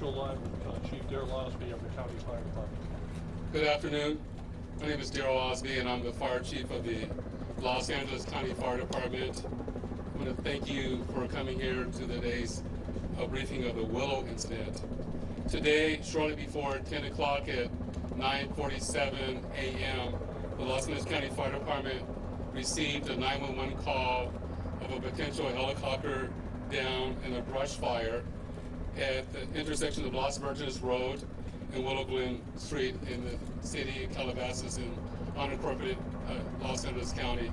show live with Chief Darrell Osby of the County Fire Department. Good afternoon. My name is Darrell Osby, and I'm the Fire Chief of the Los Angeles County Fire Department. I want to thank you for coming here to today's briefing of the Willow incident. Today, shortly before 10 o'clock at 9:47 a.m., the Los Angeles County Fire Department received a 911 call of a potential helicopter down in a brush fire at the intersection of Los Virgenes Road and Willow Glen Street in the city of Calabasas in unincorporated Los Angeles County.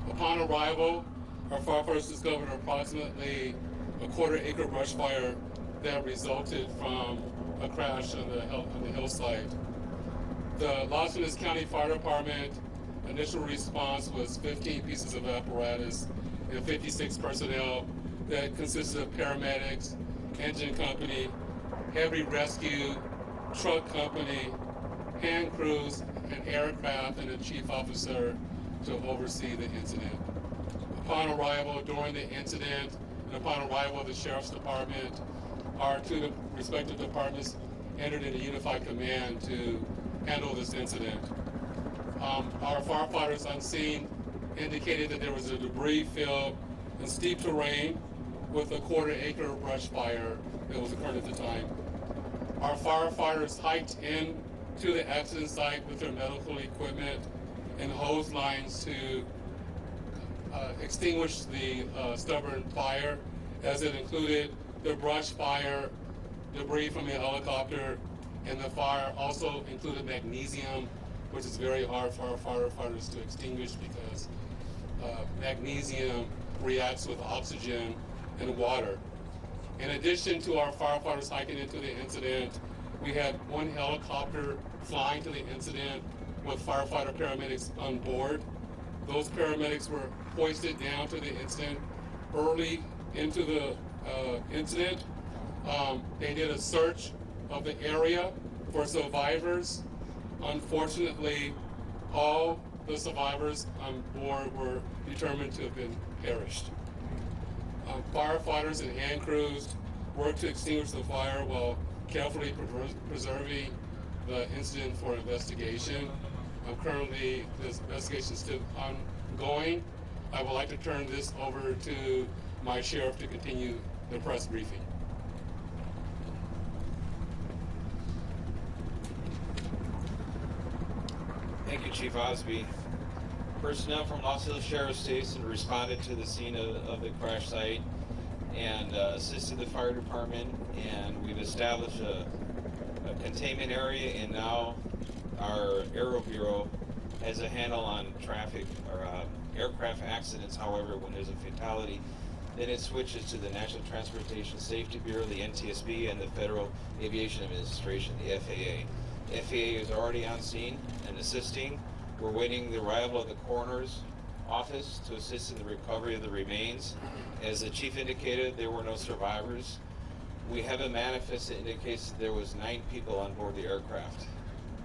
Upon arrival, our firefighters discovered approximately a quarter-acre brush fire that resulted from a crash on the hillside. The Los Angeles County Fire Department initial response was 15 pieces of apparatus and 56 personnel that consisted of paramedics, engine company, heavy rescue, truck company, hand crews, an aircraft, and a chief officer to oversee the incident. Upon arrival, during the incident, and upon arrival of the Sheriff's Department, our two respective departments entered into unified command to handle this incident. Our firefighters on scene indicated that there was a debris field and steep terrain with a quarter-acre brush fire that was occurring at the time. Our firefighters hiked in to the accident site with their medical equipment and hose lines to extinguish the stubborn fire, as it included the brush fire, debris from the helicopter, and the fire also included magnesium, which is very hard for our firefighters to extinguish because magnesium reacts with oxygen and water. In addition to our firefighters hiking into the incident, we had one helicopter flying to the incident with firefighter paramedics on board. Those paramedics were hoisted down to the incident early into the incident. They did a search of the area for survivors. Unfortunately, all the survivors on board were determined to have been perished. Firefighters and hand crews worked to extinguish the fire while carefully preserving the incident for investigation. Currently, this investigation is still ongoing. I would like to turn this over to my sheriff to continue the press briefing. Thank you, Chief Osby. Personnel from Los Angeles Sheriff's Station responded to the scene of the crash site and assisted the fire department, and we've established a containment area, and now our Aero Bureau has a handle on traffic or aircraft accidents. However, when there's a fatality, then it switches to the National Transportation Safety Bureau, the NTSB, and the Federal Aviation Administration, the FAA. FAA is already on scene and assisting. We're waiting the arrival of the coroner's office to assist in the recovery of the remains. As the chief indicated, there were no survivors. We have a manifest that indicates that there was 9 people on board the aircraft,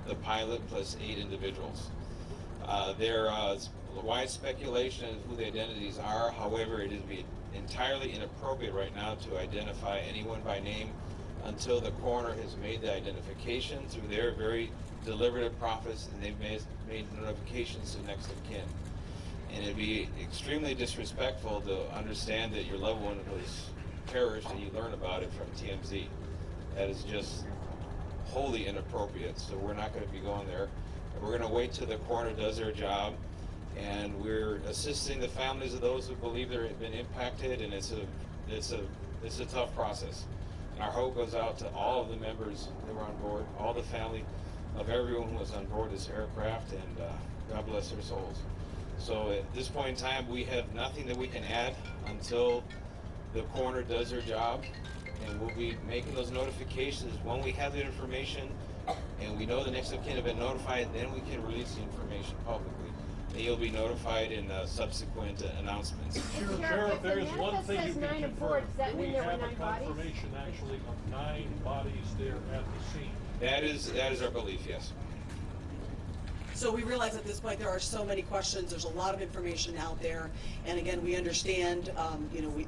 the pilot plus 8 individuals. There is wide speculation as to who the identities are. However, it would be entirely inappropriate right now to identify anyone by name until the coroner has made the identification through their very deliberative process, and they've made notifications to next of kin. And it'd be extremely disrespectful to understand that your loved one was perished and you learn about it from TMZ. That is just wholly inappropriate, so we're not going to be going there. We're going to wait till the coroner does their job, and we're assisting the families of those who believe they've been impacted, and it's a tough process. And our hope goes out to all of the members that were on board, all the family of everyone who was on board this aircraft, and God bless their souls. So at this point in time, we have nothing that we can add until the coroner does their job, and we'll be making those notifications when we have the information and we know the next of kin have been notified. Then we can release the information publicly, and you'll be notified in subsequent announcements. Sheriff, there is one thing you can 9 confirm. aboard. Does that Do mean we there were have a 9 bodies? confirmation actually of 9 bodies there at the scene? That is our belief, yes. So we realize at this point there are so many questions. There's a lot of information out there, and again, we understand.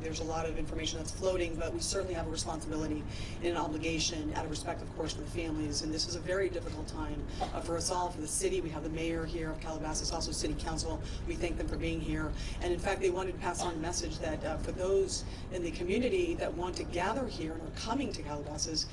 There's a lot of information that's floating, but we certainly have a responsibility and an obligation, out of respect, of course, for the families. And this is a very difficult time for us all, for the city. We have the mayor here of Calabasas, also City Council. We thank them for being here, and in fact, they wanted to pass on a message that for those in the community that want to gather here and are coming to Calabasas,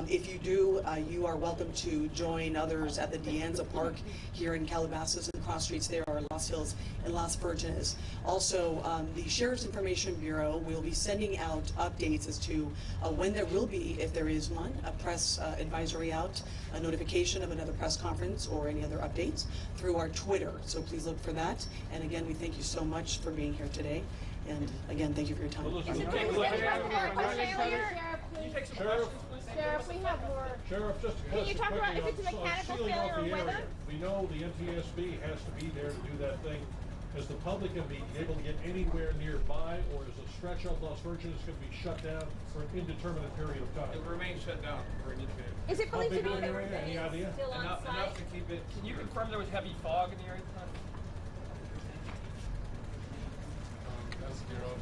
if you do, you are welcome to join others at the Dianza Park here in Calabasas, and the cross streets there are Los Hills and Las Virgenes. Also, the Sheriff's Information Bureau will be sending out updates as to when there will be, if there is one, a press advisory out, a notification of another press conference or any other updates through our Twitter. So please look for that. And again, we thank you so much for being here today. And again, thank you for your time. Sheriff, we have more. Sheriff, just Can you talk about if it's a on mechanical sealing off failure or the area. weather? We know the NTSB has to be there to do that thing. Is the public going to be able to get anywhere nearby, or is the stretch of Las Virgenes going to be shut down for an indeterminate period of time? It will remain shut down for an indefinite. Is it How believed to big be of an area? Any idea? still on Enough site? to keep it. Can you confirm there was heavy fog in the area at the time? That's Daryl.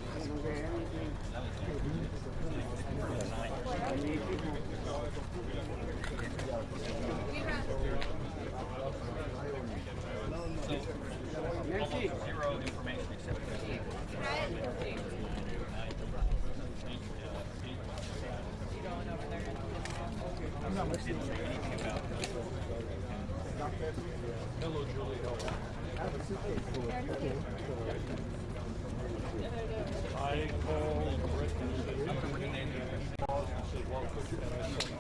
Zero information except Hello, Julie. How are you? I called Rick and said, paused and said, well, could you, and I said,